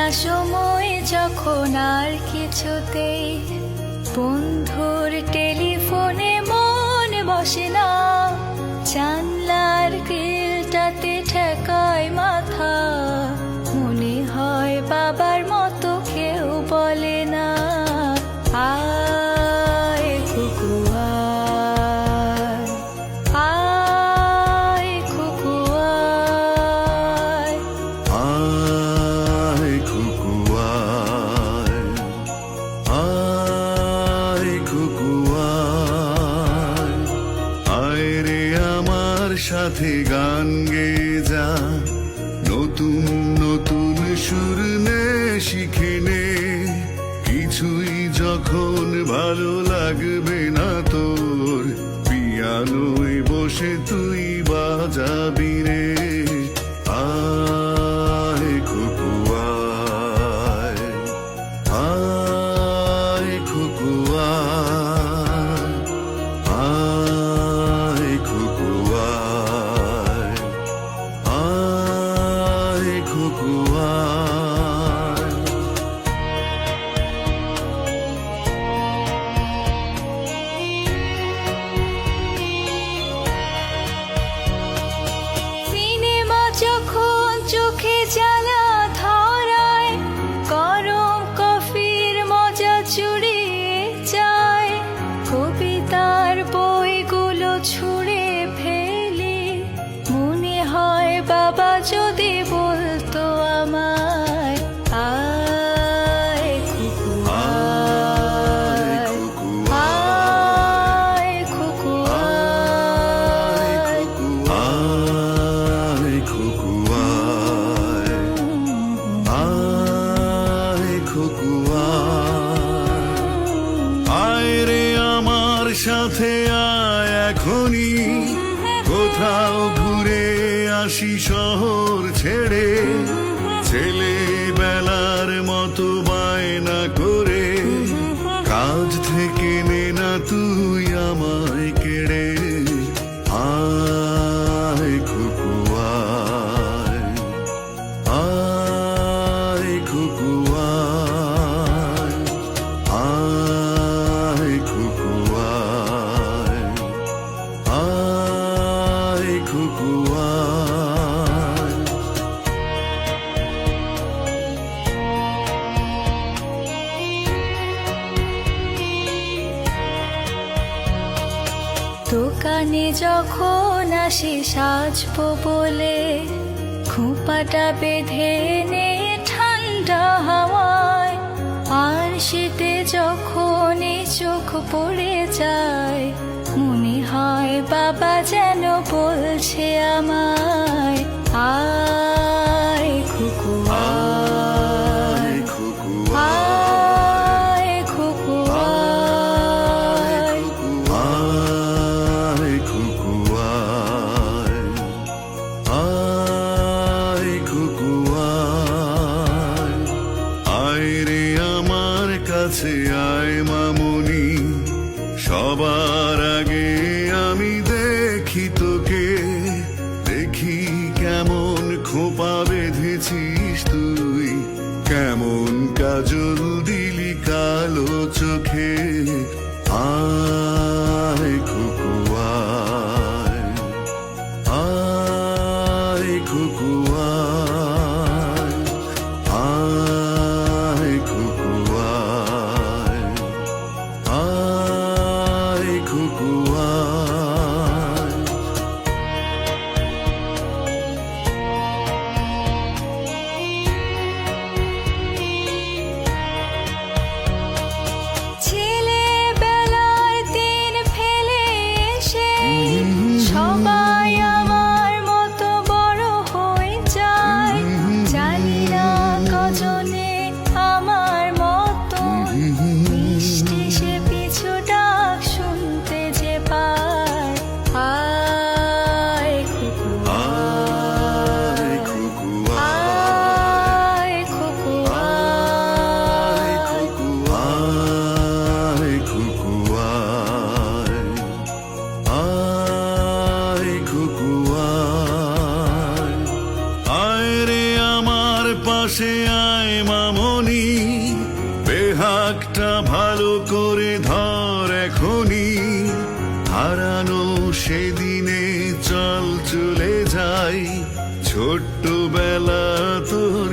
না সময় যখন আর কিছুতেই বন্ধুর টেলিফোনে মন বসে না, জানলার গ্রিলটাতে ঠেকায় মাথা, মনে হয় বাবার মতো কেউ বলে না, আয় কুকু আয়, আয় কুকু আয়, আয় খুকু আয়, আয় খুকু আয়, আয় রে আমার সাথে গান গেয়ে যা, নতুন নতুন সুর নে শিখে নে, কিছুই যখন ভালো লাগবে না তোর, পিয়ানোয় বসে তুই বাজাবি রে, আয় খুকু আয়, আয় খুকু আয়, আয় খুকু আয়, আয় খুকু আয়। সিনেমা যখন চোখে জ্বালা ধরায়, গরম কফির মজা চুরিয়ে যায়, কবিতার বইগুলো ছুঁড়ে ফেলি, মনে হয় বাবা যদি বলতো আমায়, আয় খুকু আয়, আয় খুকু আয়, আয় খুকু আয়, আয় খুকু আয়, আয় রে আমার সাথে আয় এখনই, কোথাও ঘুরে আসি শহর ছেড়ে, ছেলেবেলার মতো বায়না করে, কাজ থেকে নে না তুই আমায় কেড়ে, আয় খুকু আয়, আয় খুকু আয়, আয় খুকু আয়, আয় খুকু আয়। দোকানে যখন আসি সাজবো বলে, খোঁপাটা বেঁধে নে ঠান্ডা হাওয়ায়, আর শীতে যখন চোখ পড়ে যায়, মনে হয় বাবা যেন বলছে আমায়, আয় খুকু আয়, আয় খুকু আয় খুকু আয়, আয় খুকু আয়, আয় খুকু আয়, আয় রে আমার কাছে আয় মামুনি, সবার আগে আমি দেখি তোকে, দেখি কেমন খোপা বেঁধেছিস তুই, কেমন কাজল দিলি কালো চোখে, আয় খুকু আয়, আয় খুকু আয়, আয় খুকু আয়, আয় খুকু আয়। আয় মামনি, বেহাগটা ভালো করে ধর এখনি। হারানো সেদিনে চল চলে যাই, ছোট্টবেলা তোর